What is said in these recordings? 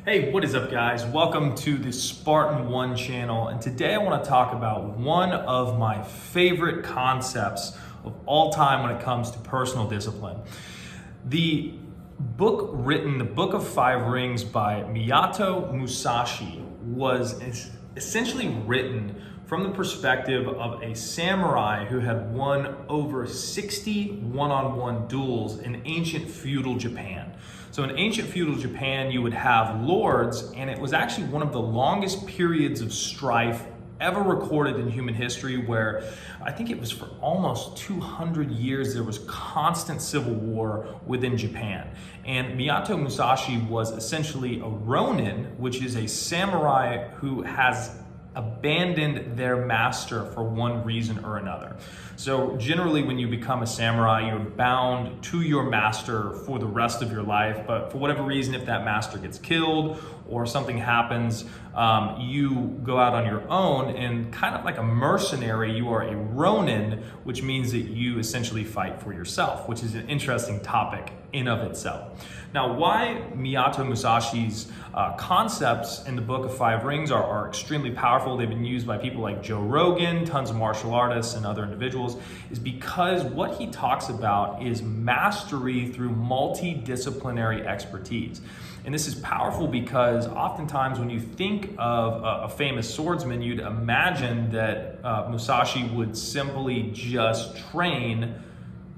Hey, what is up, guys? Welcome to the Spartan One channel, and today I want to talk about one of my favorite concepts of all time when it comes to personal discipline. The Book of Five Rings by Miyato Musashi was essentially written from the perspective of a samurai who had won over 60 one-on-one duels in ancient feudal Japan. So in ancient feudal Japan, you would have lords, and it was actually one of the longest periods of strife ever recorded in human history, where I think it was for almost 200 years there was constant civil war within Japan. And Miyato Musashi was essentially a ronin, which is a samurai who has abandoned their master for one reason or another. So generally when you become a samurai, you're bound to your master for the rest of your life, but for whatever reason, if that master gets killed or something happens, you go out on your own, and kind of like a mercenary, you are a ronin, which means that you essentially fight for yourself, which is an interesting topic in of itself. Now, why Miyato Musashi's concepts in the Book of Five Rings are extremely powerful, they've been used by people like Joe Rogan, tons of martial artists and other individuals, is because what he talks about is mastery through multidisciplinary expertise. And this is powerful because oftentimes when you think of a famous swordsman, you'd imagine that Musashi would simply just train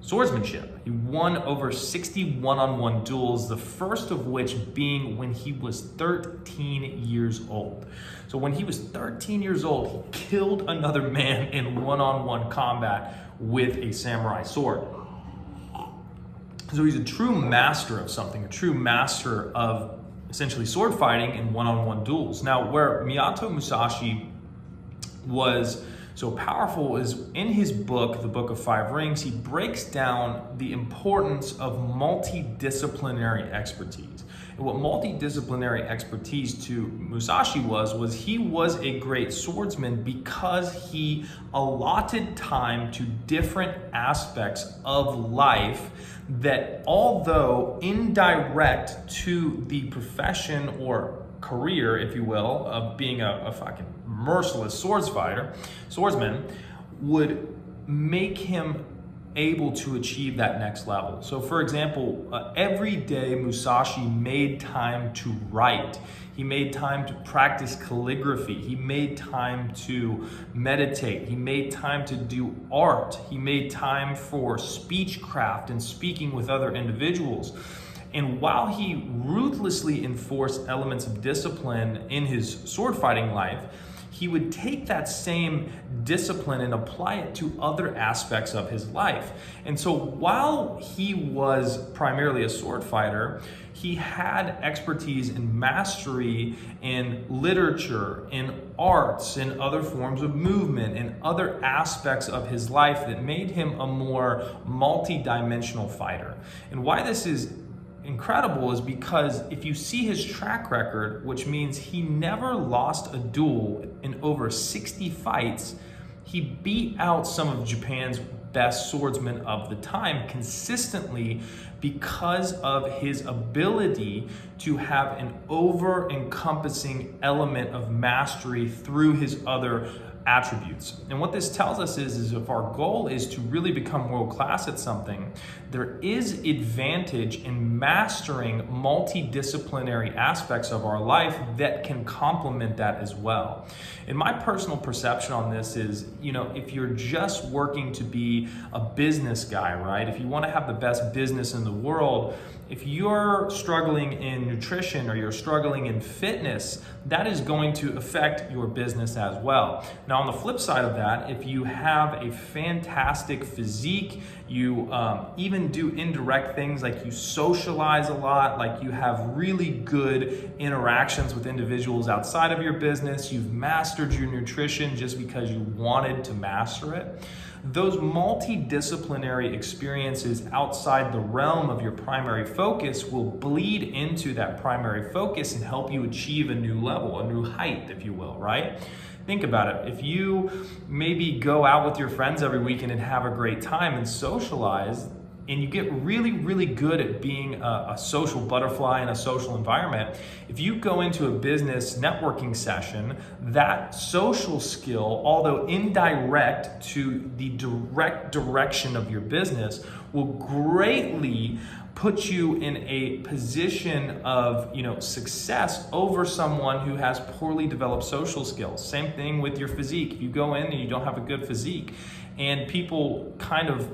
swordsmanship. He won over 60 one-on-one duels, the first of which being when he was 13 years old. So when he was 13 years old, he killed another man in one-on-one combat with a samurai sword. So he's a true master of something, a true master of essentially sword fighting in one-on-one duels. Now, where Miyato Musashi was so powerful is in his book, the Book of Five Rings, he breaks down the importance of multidisciplinary expertise. And what multidisciplinary expertise to Musashi was he was a great swordsman because he allotted time to different aspects of life that, although indirect to the profession or career, if you will, of being a fucking merciless swordsman, would make him able to achieve that next level. So for example, every day Musashi made time to write. He made time to practice calligraphy. He made time to meditate. He made time to do art. He made time for speechcraft and speaking with other individuals. And while he ruthlessly enforced elements of discipline in his sword fighting life, he would take that same discipline and apply it to other aspects of his life. And so while he was primarily a sword fighter, he had expertise and mastery in literature, in arts, in other forms of movement, in other aspects of his life that made him a more multi-dimensional fighter. And why this is incredible is because if you see his track record, which means he never lost a duel in over 60 fights, he beat out some of Japan's best swordsmen of the time consistently because of his ability to have an over-encompassing element of mastery through his other attributes. And what this tells us is if our goal is to really become world class at something, there is advantage in mastering multidisciplinary aspects of our life that can complement that as well. And my personal perception on this is, if you're just working to be a business guy, right? If you want to have the best business in the world, if you're struggling in nutrition or you're struggling in fitness, that is going to affect your business as well. Now, on the flip side of that, if you have a fantastic physique, you even do indirect things like you socialize a lot, like you have really good interactions with individuals outside of your business, you've mastered your nutrition just because you wanted to master it, those multidisciplinary experiences outside the realm of your primary focus will bleed into that primary focus and help you achieve a new level, a new height, if you will, right? Think about it. If you maybe go out with your friends every weekend and have a great time and socialize, and you get really, really good at being a social butterfly in a social environment, if you go into a business networking session, that social skill, although indirect to the direct direction of your business, will greatly put you in a position of success over someone who has poorly developed social skills. Same thing with your physique. If you go in and you don't have a good physique and people kind of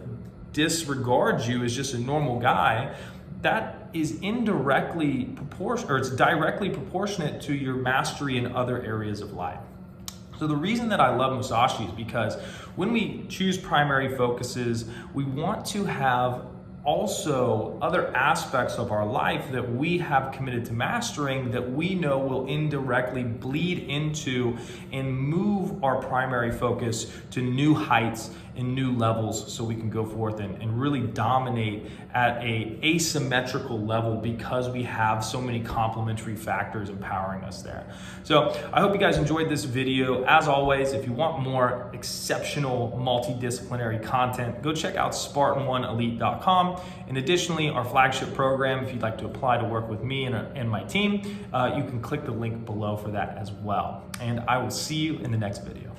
disregard you as just a normal guy, that is indirectly proportional, or it's directly proportionate to your mastery in other areas of life. So the reason that I love Mushashi is because when we choose primary focuses, we want to have also other aspects of our life that we have committed to mastering that we know will indirectly bleed into and move our primary focus to new heights and new levels, so we can go forth and really dominate at a asymmetrical level because we have so many complementary factors empowering us there. So I hope you guys enjoyed this video. As always, if you want more exceptional multidisciplinary content, go check out SpartanOneElite.com. And additionally, our flagship program, if you'd like to apply to work with me and my team, you can click the link below for that as well. And I will see you in the next video.